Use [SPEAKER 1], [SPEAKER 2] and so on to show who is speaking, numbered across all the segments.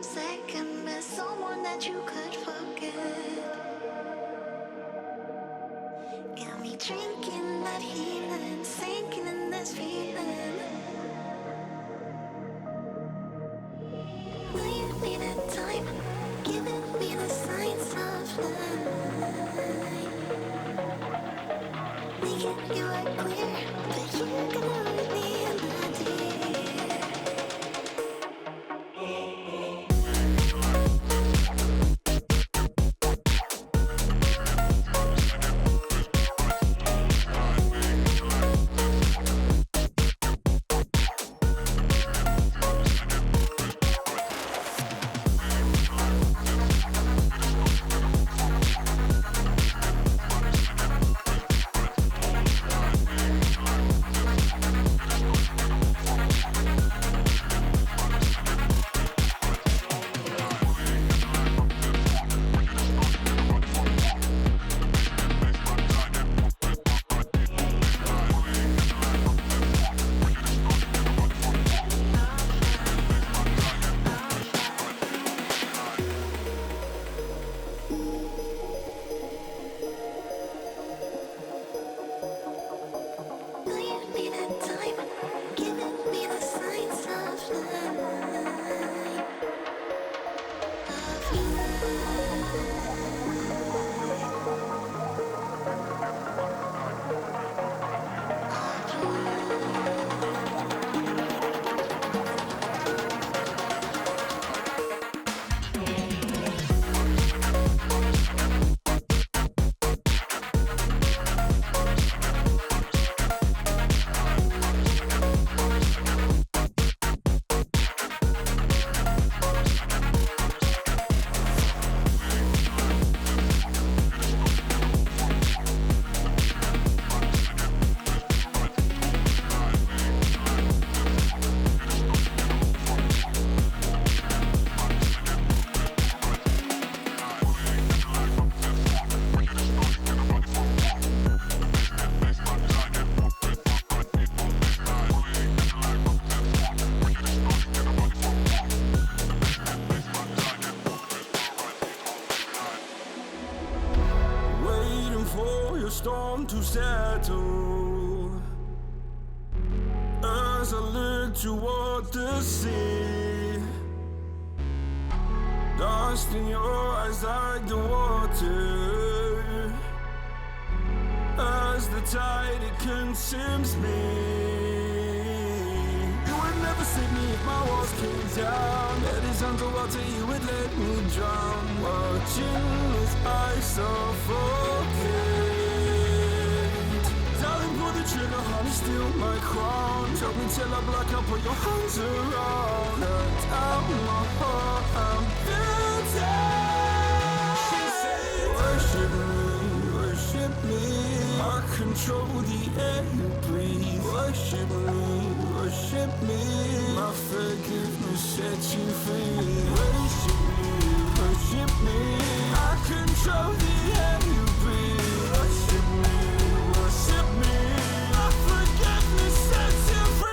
[SPEAKER 1] second best, someone that you could forget. Got me drinking that healing, sinking in this feeling. Will you be that time, giving me the signs of life? Making you are clear, but you're gonna leave me in the deep.
[SPEAKER 2] Storm to settle as I look toward the sea. Dust in your eyes like the water as the tide it consumes me. You would never save me if my walls came down. Head is underwater, you would let me drown. Watching as I suffocate. Pull the trigger, honey, steal my crown. Choke me till I black out, put your hands around. Hurt out my heart, I'm guilty. She said, worship me. I control the air you breathe. Worship me. My forgiveness sets you free. Worship me. I control the air you breathe. Worship me. My forgiveness sets you free.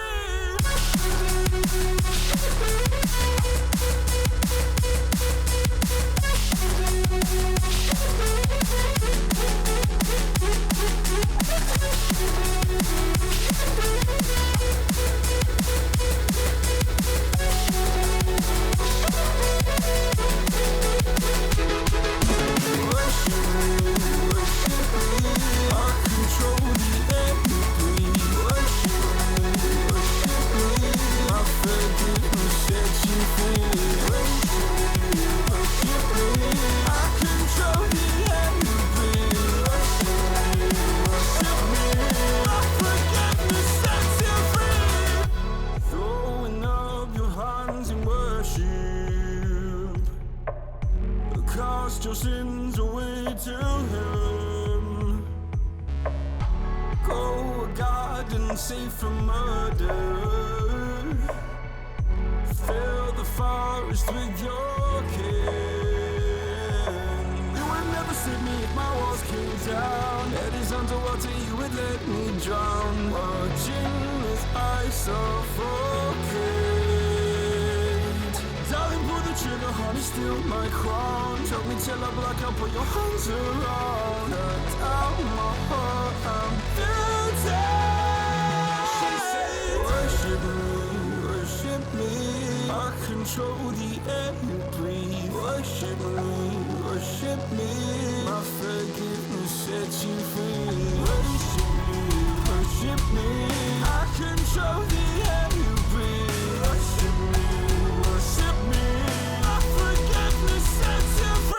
[SPEAKER 2] Your sins away to him. Go a garden safe from murder. Fill the forest with your kin. You would never save me if my walls came down. Head is underwater, you would let me drown. Watching as I suffocate. Darling, pull the trigger. sugar honey, steal my crown. Choke me till I black out, put your hands around. Hurt out my heart, I'm guilty. She said, worship me. I control the air you breathe. Worship me. My forgiveness sets you free. Worship me. I control the air you breathe. Worship me. My forgiveness sets you free.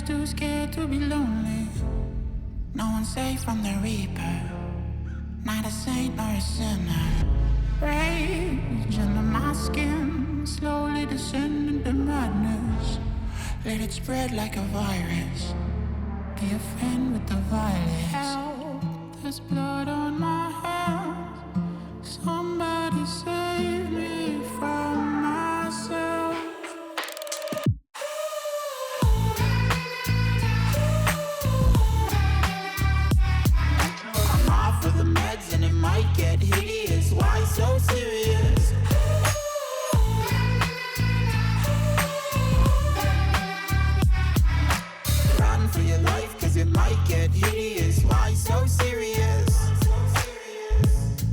[SPEAKER 3] Too scared to be lonely. No one's safe from the reaper. Not a saint nor a sinner. Rage under my skin, slowly descending to madness. Let it spread like a virus. Be a friend with the violence. Help, there's blood on my hands. Somebody save me from myself. And it might get hideous. Why so serious? Run for your life, cause it might get hideous. Why so serious?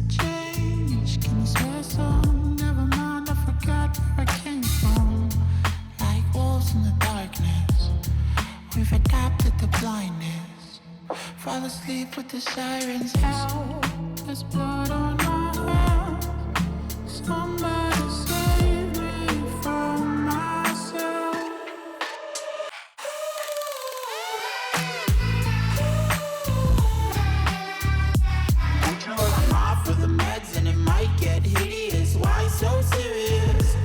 [SPEAKER 3] Change, can you swear some? Never mind, I forgot where I came from. Like wolves in the darkness, we've adapted the blindness. Fall asleep with the sirens out. There's blood on my hands. Somebody save me from myself. I'm off with the meds and it might get hideous. Why so serious?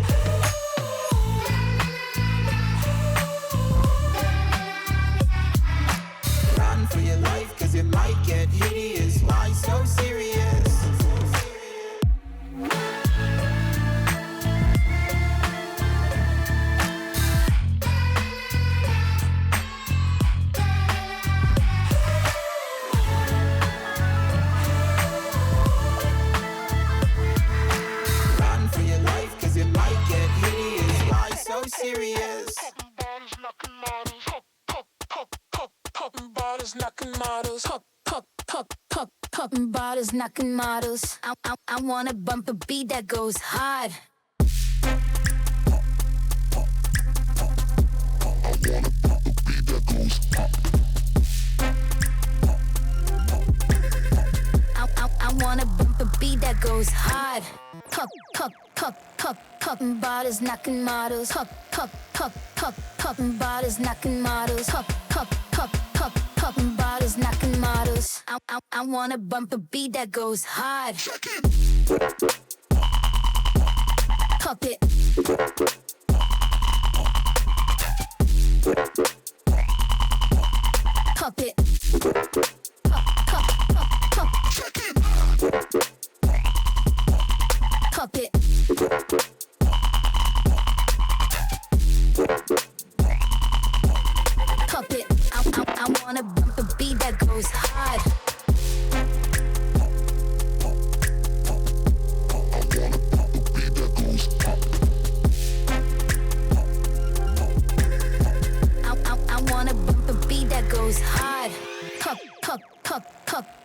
[SPEAKER 3] Run for your life, cause it might get hideous. Why so serious? Run for your life, cause it might get hideous. Why so serious?
[SPEAKER 4] Bottles knocking models, popping bottles knocking models. I wanna bump a beat that goes hard. I wanna bump a beat that goes hard. Popping bottles knocking models. Popping bottles knocking models. Popping bottles knocking models. I wanna bump a beat that goes hard. Pop it. Pop it. Pop. Pop it. Pop it. I wanna bump a beat that goes hard. wanna bump the beat that goes hard.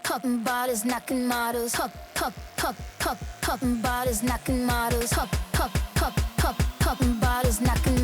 [SPEAKER 4] Popping bottles, knocking models. Popping bottles, knocking models. Popping bottles, knocking